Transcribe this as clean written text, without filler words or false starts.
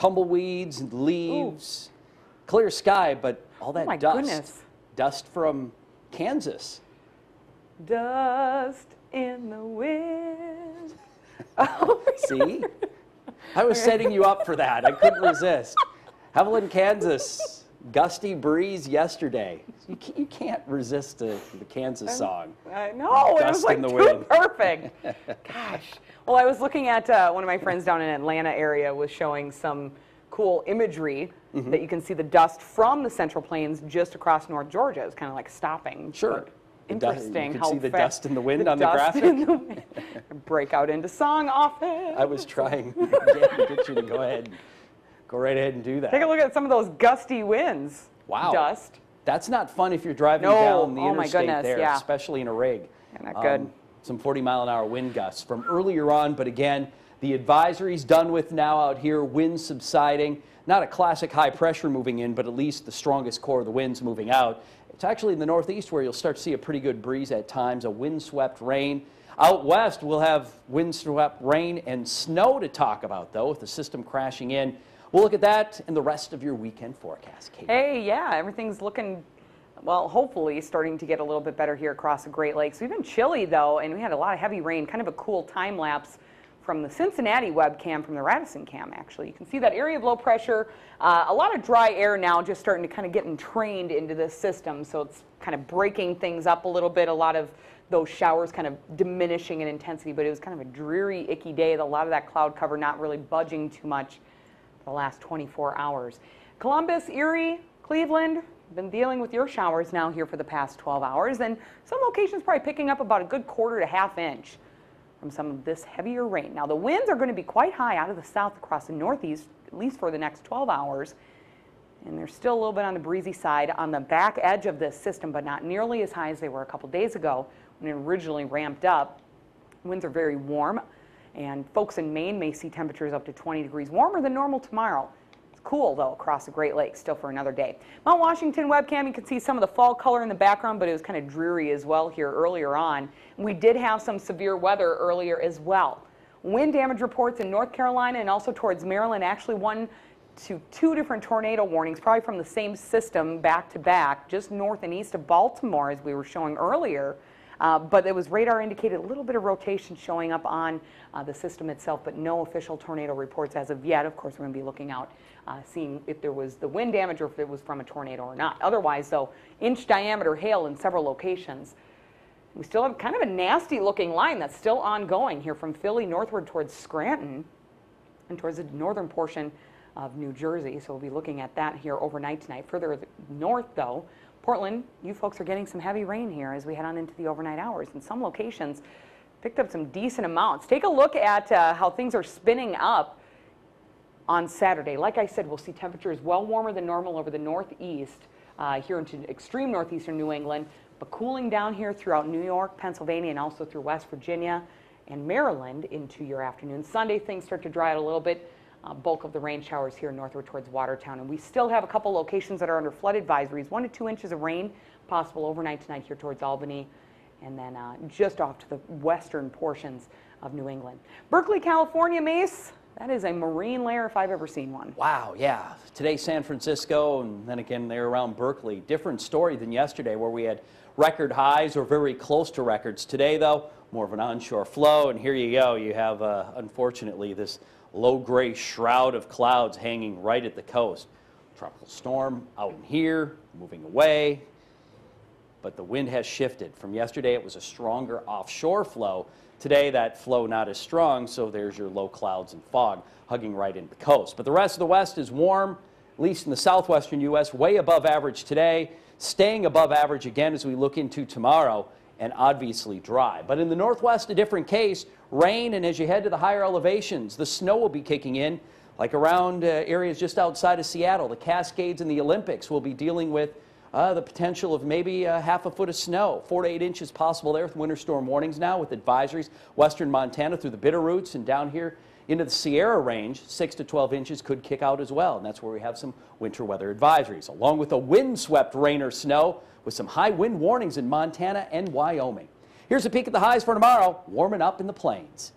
tumbleweeds and leaves. Ooh. Clear sky, but all that my dust. Goodness. Dust from Kansas. Dust in the wind. See? I was setting you up for that. I couldn't resist. Haviland, Kansas. Gusty breeze yesterday. You can't resist the Kansas song. I know, it was like too perfect. Gosh. Well, I was looking at one of my friends down in Atlanta area was showing some cool imagery that you can see the dust from the Central Plains just across North Georgia. It's kind of like stopping. Sure. Interesting. You can see the dust in the wind on the graphic. Break out into song often. I was trying to get you to go ahead. Go right ahead and do that. Take a look at some of those gusty winds. Wow. Dust. That's not fun if you're driving down the interstate there, yeah. Especially in a rig. Yeah, not good. Some 40-mile-an-hour wind gusts from earlier on, but again, the advisory's done with now out here, winds subsiding. Not a classic high pressure moving in, but at least the strongest core of the winds moving out. It's actually in the northeast where you'll start to see a pretty good breeze at times, a windswept rain. Out west, we'll have windswept rain and snow to talk about, though, with the system crashing in. We'll look at that and the rest of your weekend forecast, Kate. Hey, yeah, everything's looking, well, hopefully starting to get a little bit better here across the Great Lakes. We've been chilly, though, and we had a lot of heavy rain, kind of a cool time lapse from the Cincinnati webcam, from the Radisson cam, actually. You can see that area of low pressure, a lot of dry air now just starting to kind of get entrained into this system, so it's kind of breaking things up a little bit. A lot of those showers kind of diminishing in intensity, but it was kind of a dreary, icky day. A lot of that cloud cover not really budging too much the last 24 hours. Columbus, Erie, Cleveland, been dealing with your showers now here for the past 12 hours, and some locations probably picking up about a good quarter to half inch from some of this heavier rain. Now the winds are going to be quite high out of the south across the northeast, at least for the next 12 hours. And they're still a little bit on the breezy side on the back edge of this system, but not nearly as high as they were a couple days ago when it originally ramped up. Winds are very warm, and folks in Maine may see temperatures up to 20 degrees warmer than normal tomorrow. It's cool, though, across the Great Lakes, still for another day. Mount Washington webcam, you can see some of the fall color in the background, but it was kind of dreary as well here earlier on. We did have some severe weather earlier as well. Wind damage reports in North Carolina and also towards Maryland, actually 1 to 2 different tornado warnings, probably from the same system back to back, just north and east of Baltimore, as we were showing earlier. But it was radar indicated a little bit of rotation showing up on the system itself, but no official tornado reports as of yet. Of course, we're going to be looking out, seeing if there was the wind damage or if it was from a tornado or not. Otherwise, though, inch diameter hail in several locations. We still have kind of a nasty looking line that's still ongoing here from Philly northward towards Scranton and towards the northern portion of New Jersey. So we'll be looking at that here overnight tonight. Further north, though, Portland, you folks are getting some heavy rain here as we head on into the overnight hours. In some locations, picked up some decent amounts. Take a look at how things are spinning up on Saturday. Like I said, we'll see temperatures well warmer than normal over the northeast, here into extreme northeastern New England, but cooling down here throughout New York, Pennsylvania, and also through West Virginia and Maryland into your afternoon. Sunday, things start to dry out a little bit. Bulk of the rain showers here northward towards Watertown. And we still have a couple locations that are under flood advisories. 1 to 2 inches of rain possible overnight tonight here towards Albany, and then just off to the western portions of New England. Berkeley, California, Mace, that is a marine layer if I've ever seen one. Wow, yeah. Today, San Francisco, and then again there around Berkeley. Different story than yesterday where we had record highs or very close to records. Today, though, more of an onshore flow, and here you go. You have, unfortunately, this low gray shroud of clouds hanging right at the coast. Tropical storm out in here, moving away, but the wind has shifted. From yesterday, it was a stronger offshore flow. Today, that flow not as strong, so there's your low clouds and fog hugging right into the coast. But the rest of the west is warm, at least in the southwestern U.S., way above average today, staying above average again as we look into tomorrow, and obviously dry. But in the northwest, a different case, rain, and as you head to the higher elevations, the snow will be kicking in, like around areas just outside of Seattle. The Cascades and the Olympics will be dealing with the potential of maybe half a foot of snow. 4 to 8 inches possible there with winter storm warnings now with advisories. Western Montana through the Bitterroots and down here into the Sierra range, 6 to 12 inches could kick out as well. And that's where we have some winter weather advisories, along with a windswept rain or snow with some high wind warnings in Montana and Wyoming. Here's a peek at the highs for tomorrow, warming up in the plains.